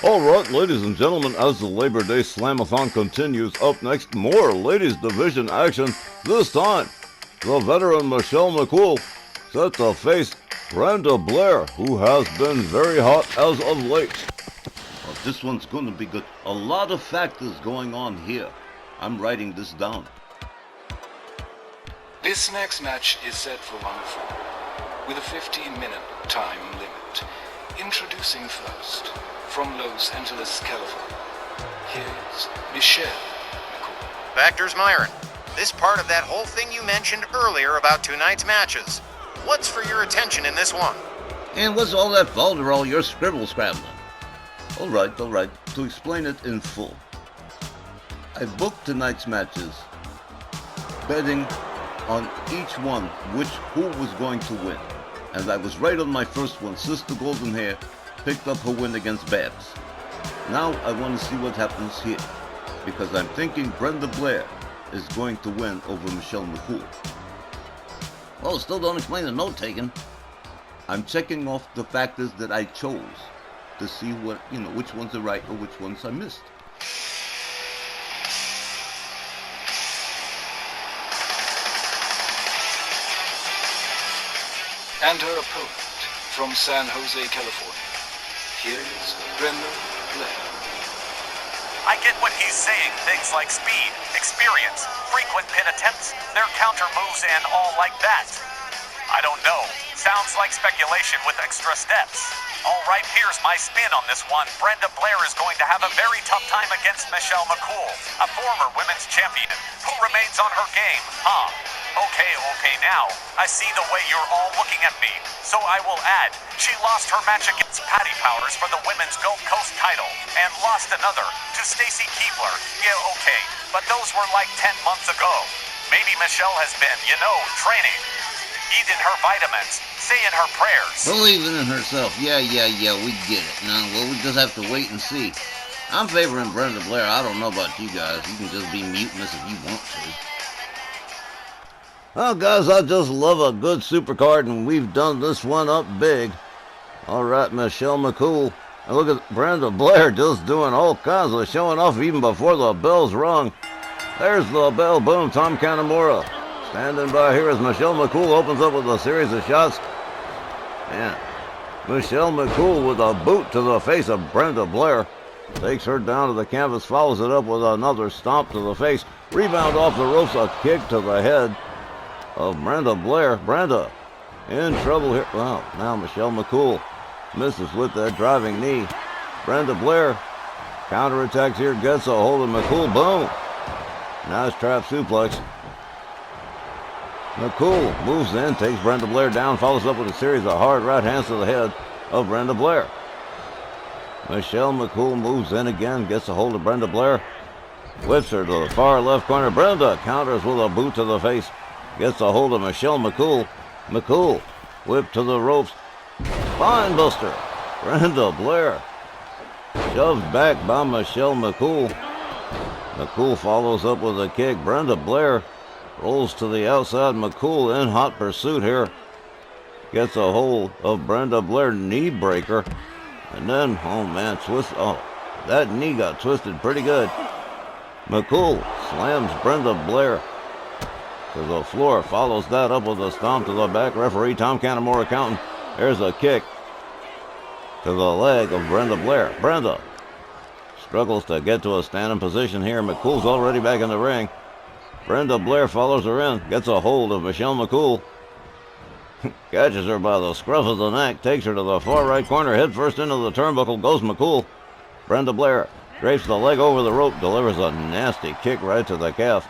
Alright, ladies and gentlemen, as the Labor Day Slamathon continues, up next, more Ladies Division action. This time, the veteran Michelle McCool set to face Brenda Blair, who has been very hot as of late. Well, this one's going to be good. A lot of factors going on here. I'm writing this down. This next match is set for 1 fall, with a 15-minute time limit. Introducing first, from Los Angeles, California, here's Michelle McCool. Factors Myron, this part of that whole thing you mentioned earlier about tonight's matches. What's for your attention in this one? And what's all that folderol you're scribbling? Alright. To explain it in full. I booked tonight's matches, betting on each one who was going to win. And I was right on my first one. Sister Golden Hair picked up her win against Babs. Now I want to see what happens here, because I'm thinking Brenda Blair is going to win over Michelle McCool. Well, still don't explain the note taken. I'm checking off the factors that I chose to see which ones are right or which ones I missed. And her opponent, from San Jose, California, here's Brenda Blair. I get what he's saying, things like speed, experience, frequent pin attempts, their counter moves and all like that. I don't know, sounds like speculation with extra steps. Alright, here's my spin on this one. Brenda Blair is going to have a very tough time against Michelle McCool, a former women's champion, who remains on her game, huh? Okay, now, I see the way you're all looking at me, so I will add, she lost her match against Patty Powers for the women's Gulf Coast title, and lost another to Stacy Keibler. Yeah, okay, but those were like 10 months ago. Maybe Michelle has been, training, eating her vitamins, saying her prayers. Believing in herself, yeah, we get it. Now, we just have to wait and see. I'm favoring Brenda Blair. I don't know about you guys. You can just be mutinous if you want to. Well, guys, I just love a good supercard, and we've done this one up big. All right, Michelle McCool. And look at Brenda Blair just doing all kinds of showing off even before the bell's rung. There's the bell. Boom, Tom Kanamura. Standing by here as Michelle McCool opens up with a series of shots. Man, Michelle McCool with a boot to the face of Brenda Blair. Takes her down to the canvas, follows it up with another stomp to the face. Rebound off the ropes, a kick to the head of Brenda Blair. Brenda in trouble here. Well, now Michelle McCool misses with that driving knee. Brenda Blair counterattacks here, gets a hold of McCool. Boom. Nice trap suplex. McCool moves in, takes Brenda Blair down, follows up with a series of hard right hands to the head of Brenda Blair. Michelle McCool moves in again, gets a hold of Brenda Blair, whips her to the far left corner. Brenda counters with a boot to the face. Gets a hold of Michelle McCool. McCool whipped to the ropes. Spine buster. Brenda Blair shoved back by Michelle McCool. McCool follows up with a kick. Brenda Blair rolls to the outside. McCool in hot pursuit here. Gets a hold of Brenda Blair. Knee breaker. And then, oh man, twist. Oh, that knee got twisted pretty good. McCool slams Brenda Blair to the floor, follows that up with a stomp to the back. Referee Tom Kanamura counting. There's a kick to the leg of Brenda Blair. Brenda struggles to get to a standing position here. McCool's already back in the ring. Brenda Blair follows her in, gets a hold of Michelle McCool. Catches her by the scruff of the neck, takes her to the far right corner, head first into the turnbuckle goes McCool. Brenda Blair drapes the leg over the rope, delivers a nasty kick right to the calf.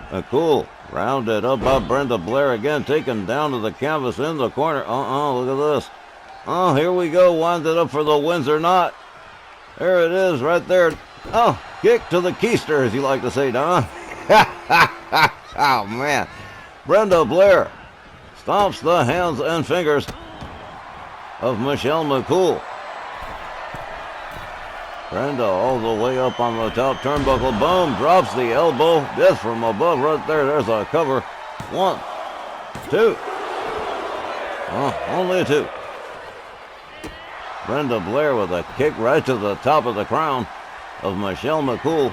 McCool rounded up by Brenda Blair again, taken down to the canvas in the corner. Look at this. Oh, here we go. Winds it up for the Windsor knot. There it is right there. Oh, kick to the keister, as you like to say, Don. Oh, man. Brenda Blair stomps the hands and fingers of Michelle McCool. Brenda all the way up on the top turnbuckle. Boom, drops the elbow. This from above right there. There's a cover. 1, 2. Oh, only a 2. Brenda Blair with a kick right to the top of the crown of Michelle McCool.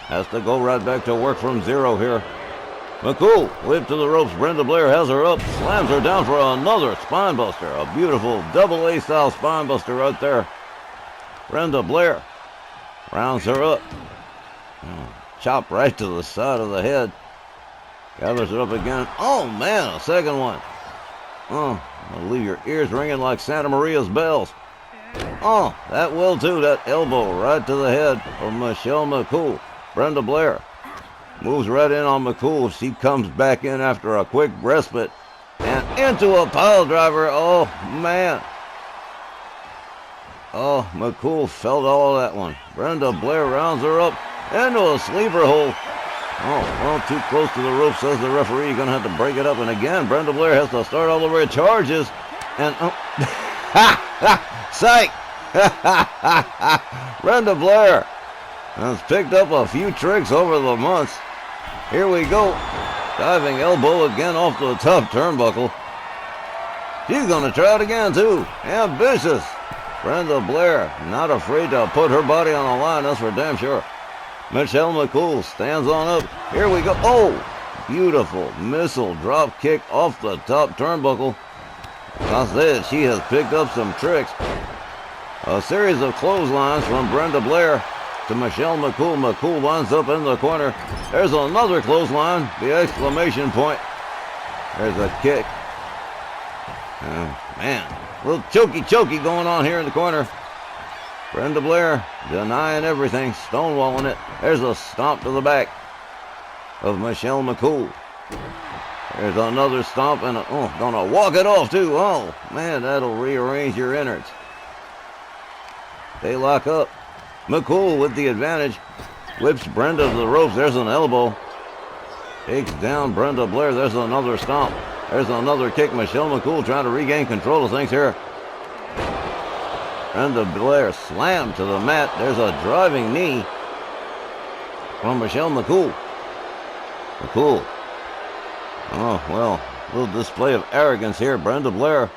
Has to go right back to work from zero here. McCool whipped to the ropes. Brenda Blair has her up, slams her down for another spine buster. A beautiful double A style spine buster right there. Brenda Blair rounds her up. Chop right to the side of the head. Gathers it up again. Oh man, a second one. Oh, I'll leave your ears ringing like Santa Maria's bells. Oh, that will too. That elbow right to the head of Michelle McCool. Brenda Blair moves right in on McCool. She comes back in after a quick respite and into a pile driver. Oh man. Oh, McCool felt all of that one. Brenda Blair rounds her up into a sleeper hold. Oh, well, too close to the rope, says the referee. You're going to have to break it up. And again, Brenda Blair has to start all over. It charges. And, psych! Brenda Blair has picked up a few tricks over the months. Here we go. Diving elbow again off the top turnbuckle. She's going to try it again, too. Ambitious. Brenda Blair, not afraid to put her body on the line, that's for damn sure. Michelle McCool stands on up. Here we go. Oh, beautiful missile drop kick off the top turnbuckle. I said she has picked up some tricks. A series of clotheslines from Brenda Blair to Michelle McCool. McCool winds up in the corner. There's another clothesline. The exclamation point. There's a kick. Oh, man. A little chokey going on here in the corner. Brenda Blair denying everything, stonewalling it. There's a stomp to the back of Michelle McCool. There's another stomp and gonna walk it off too. Oh man, that'll rearrange your innards. They lock up. McCool with the advantage. Whips Brenda to the ropes. There's an elbow. Takes down Brenda Blair. There's another stomp. There's another kick. Michelle McCool trying to regain control of things here. Brenda Blair slammed to the mat. There's a driving knee from Michelle McCool. McCool. Oh, well, a little display of arrogance here. Brenda Blair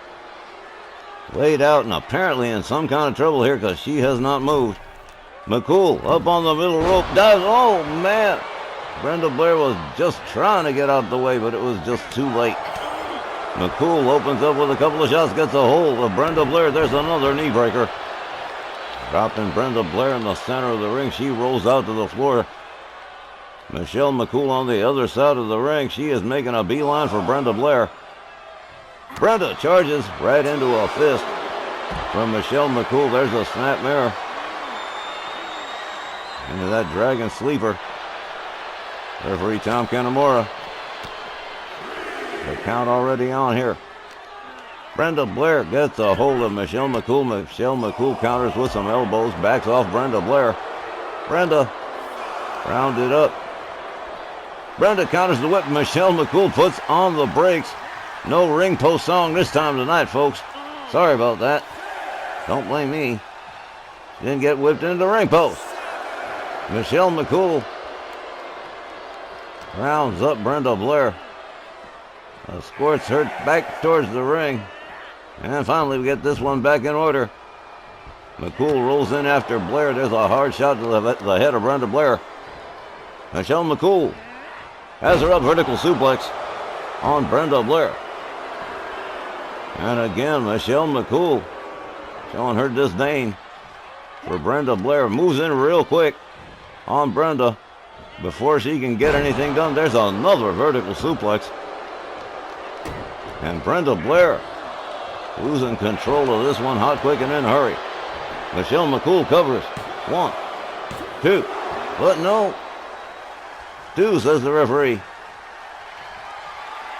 laid out and apparently in some kind of trouble here because she has not moved. McCool up on the middle rope. Dives. Oh, man. Brenda Blair was just trying to get out of the way, but it was just too late. McCool opens up with a couple of shots, gets a hold of Brenda Blair. There's another knee breaker. Dropping Brenda Blair in the center of the ring. She rolls out to the floor. Michelle McCool on the other side of the ring. She is making a beeline for Brenda Blair. Brenda charges right into a fist from Michelle McCool. There's a snap mirror. Into that dragon sleeper. Referee Tom Kanamura. The count already on here. Brenda Blair gets a hold of Michelle McCool. Michelle McCool counters with some elbows. Backs off Brenda Blair. Brenda rounded up. Brenda counters the whip. Michelle McCool puts on the brakes. No ring post song this time tonight, folks. Sorry about that. Don't blame me. She didn't get whipped into the ring post. Michelle McCool rounds up Brenda Blair. Escorts her back towards the ring. And finally we get this one back in order. McCool rolls in after Blair. There's a hard shot to the head of Brenda Blair. Michelle McCool has her up, vertical suplex on Brenda Blair. And again, Michelle McCool showing her disdain for Brenda Blair. Moves in real quick on Brenda before she can get anything done. There's another vertical suplex. And Brenda Blair losing control of this one, hot, quick, and in a hurry. Michelle McCool covers. 1, 2, but no. 2, says the referee.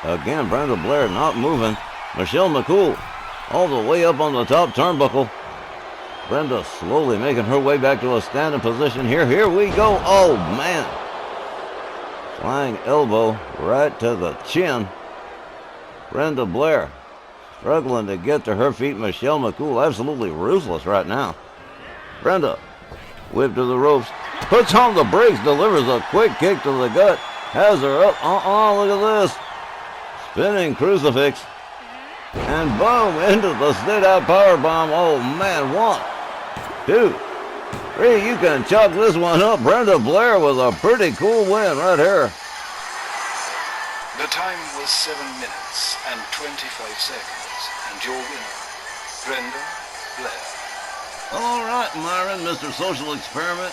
Again, Brenda Blair not moving. Michelle McCool all the way up on the top turnbuckle. Brenda slowly making her way back to a standing position here. Here we go. Oh, man. Flying elbow right to the chin. Brenda Blair struggling to get to her feet. Michelle McCool absolutely ruthless right now. Brenda whipped to the ropes. Puts on the brakes. Delivers a quick kick to the gut. Has her up. Look at this. Spinning crucifix. And boom, into the sit-out powerbomb. Oh man, 1, 2, 3. You can chalk this one up. Brenda Blair with a pretty cool win right here. The time was 7 minutes and 25 seconds, and your winner, Brenda Blair. All right, Myron, Mr. Social Experiment.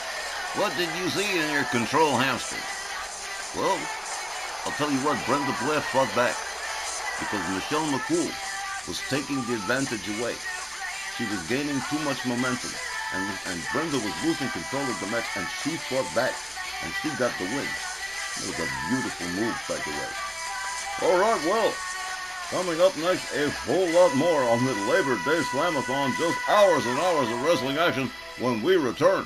What did you see in your control hamster? Well, I'll tell you what, Brenda Blair fought back because Michelle McCOOL was taking the advantage away. She was gaining too much momentum, and Brenda was losing control of the match, and she fought back, and she got the win. It was a beautiful move, by the way. All right, well, coming up next, a whole lot more on the Labor Day Slamathon. Just hours and hours of wrestling action when we return.